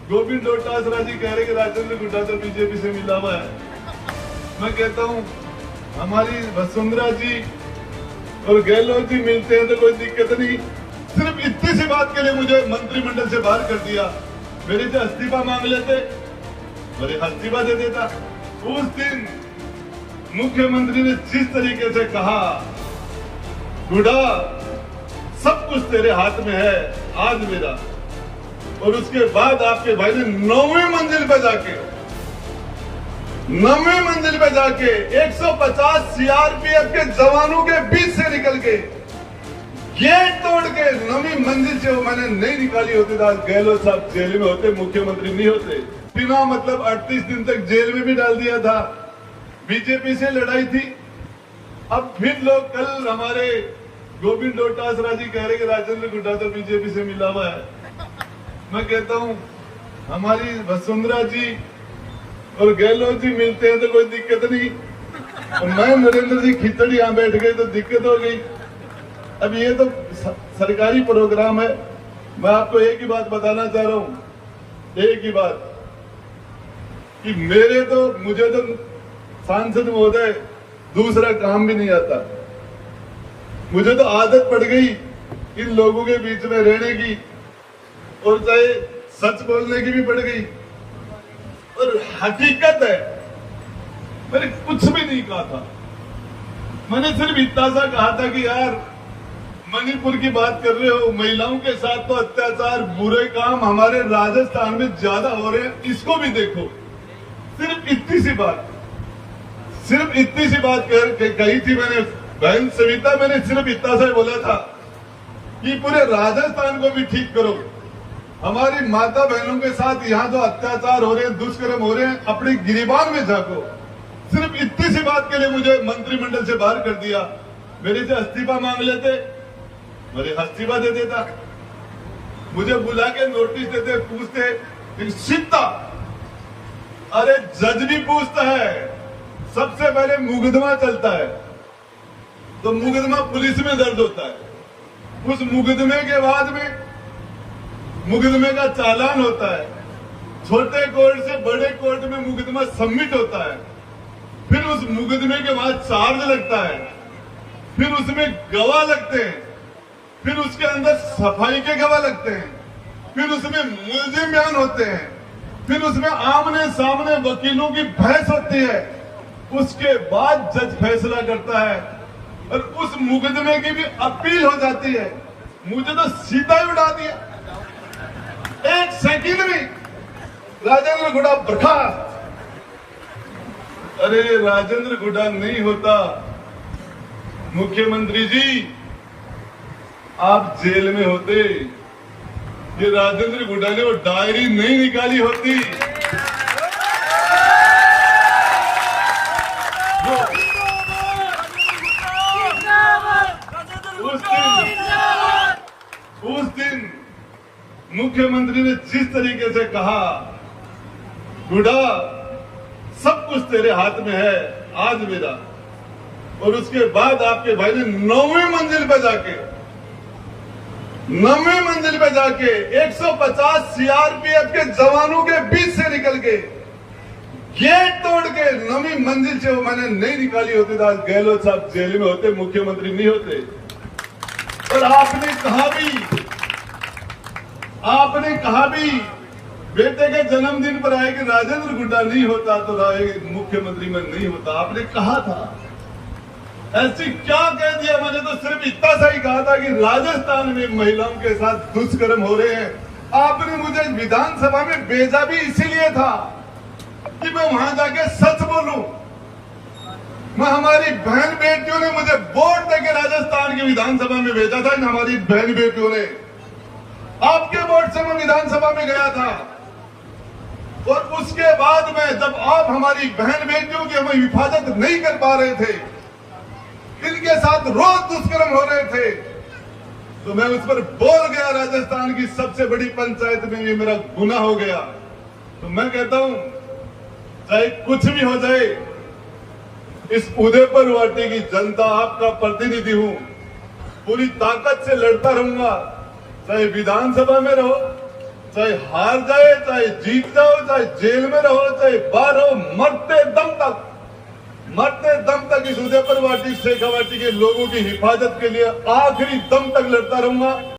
गोविंद डोटासरा जी कह रहे कि राजेंद्र गुड्डा तो बीजेपी से मिला हुआ है। मैं कहता हूँ हमारी वसुंधरा जी और गहलोत जी मिलते हैं तो कोई दिक्कत नहीं। सिर्फ इतनी सी बात के लिए मुझे मंत्रिमंडल से बाहर कर दिया। मेरे से इस्तीफा मांग लेते, मेरे इस्तीफा दे देता। उस दिन मुख्यमंत्री ने जिस तरीके से कहा, गुड्डा सब कुछ तेरे हाथ में है, आज मेरा। और उसके बाद आपके भाई ने 9वीं मंजिल पे जाके 150 सीआरपीएफ के जवानों के बीच से निकल के गेट तोड़ के 9वीं मंजिल से वो मैंने नहीं निकाली होती तो आज गहलोत साहब जेल में होते, मुख्यमंत्री नहीं होते। बिना मतलब 38 दिन तक जेल में भी डाल दिया था। बीजेपी से लड़ाई थी। अब फिर लोग कल हमारे गोविंद डोटासरा जी कह रहे कि राजेंद्र गुड्डा तो बीजेपी से मिला हुआ है। मैं कहता हूँ हमारी वसुंधरा जी और गहलोत जी मिलते हैं तो कोई दिक्कत नहीं। और मैं नरेंद्र जी खिचड़ी यहाँ बैठ गए तो दिक्कत हो गई। अब ये तो सरकारी प्रोग्राम है। मैं आपको एक ही बात बताना चाह रहा हूँ, एक ही बात कि मुझे तो सांसद महोदय दूसरा काम भी नहीं आता। मुझे तो आदत पड़ गई इन लोगों के बीच में रहने की, और चाहे सच बोलने की भी पड़ गई। और हकीकत है मैंने कुछ भी नहीं कहा था। मैंने सिर्फ इतना सा कहा था कि यार मणिपुर की बात कर रहे हो, महिलाओं के साथ तो अत्याचार बुरे काम हमारे राजस्थान में ज्यादा हो रहे हैं, इसको भी देखो। सिर्फ इतनी सी बात कही थी मैंने। बहन सविता, मैंने सिर्फ इतना सा बोला था कि पूरे राजस्थान को भी ठीक करो। हमारी माता बहनों के साथ यहाँ जो अत्याचार हो रहे हैं, दुष्कर्म हो रहे हैं, अपने गिरिबान में झांको। सिर्फ इतनी सी बात के लिए मुझे मंत्रिमंडल से बाहर कर दिया। मेरे से इस्तीफा मांग लेते, मेरे इस्तीफा दे देता। मुझे बुला के नोटिस देते, पूछते सीधा। अरे जज भी पूछता है, सबसे पहले मुकदमा चलता है तो मुकदमा पुलिस में दर्ज होता है। उस मुकदमे के बाद में मुकदमे का चालान होता है। छोटे कोर्ट से बड़े कोर्ट में मुकदमा सबमिट होता है। फिर उस मुकदमे के बाद चार्ज लगता है, फिर उसमें गवाह लगते हैं, फिर उसके अंदर सफाई के गवाह लगते हैं, फिर उसमें मुलजिम बयान होते हैं, फिर उसमें आमने सामने वकीलों की बहस होती है। उसके बाद जज फैसला करता है और उस मुकदमे की भी अपील हो जाती है। मुझे तो सीधा ही उड़ा दिया, एक सेकंड में राजेंद्र गुड्डा बर्खास्त। अरे राजेंद्र गुड्डा नहीं होता मुख्यमंत्री जी, आप जेल में होते। ये राजेंद्र गुड्डा ने वो डायरी नहीं निकाली होती। उस दिन मुख्यमंत्री ने जिस तरीके से कहा, गुड्डा सब कुछ तेरे हाथ में है, आज मेरा। और उसके बाद आपके भाई ने 9वीं मंजिल पे जाके 150 सीआरपीएफ के जवानों के बीच से निकल के गेट तोड़ के 9वीं मंजिल से वो मैंने नहीं निकाली होती तो आज गहलोत साहब जेल में होते, मुख्यमंत्री नहीं होते। और आपने कहा भी बेटे के जन्मदिन पर आए कि राजेंद्र गुड्डा नहीं होता तो मुख्यमंत्री में नहीं होता। आपने कहा था, ऐसी क्या कह दिया? मैंने तो सिर्फ इतना सा ही कहा था कि राजस्थान में महिलाओं के साथ दुष्कर्म हो रहे हैं। आपने मुझे विधानसभा में भेजा भी इसीलिए था कि मैं वहां जाके सच बोलूं। मैं हमारी बहन बेटियों ने मुझे वोट देके राजस्थान की विधानसभा में भेजा था। हमारी बहन बेटियों ने आपके वोट से मैं विधानसभा में गया था। और उसके बाद में जब आप हमारी बहन बेटियों की हमें हिफाजत नहीं कर पा रहे थे, इनके साथ रोज दुष्कर्म हो रहे थे, तो मैं उस पर बोल गया। राजस्थान की सबसे बड़ी पंचायत में ये मेरा गुनाह हो गया। तो मैं कहता हूं चाहे कुछ भी हो जाए, इस उदयपुरवाटी की जनता आपका प्रतिनिधि हूं, पूरी ताकत से लड़ता रहूंगा। चाहे विधानसभा में रहो, चाहे हार जाए, चाहे जीत जाओ, चाहे जेल में रहो, चाहे बाहर हो, मरते दम तक इस उदयपुर वाटी शेखावाटी के लोगों की हिफाजत के लिए आखिरी दम तक लड़ता रहूंगा।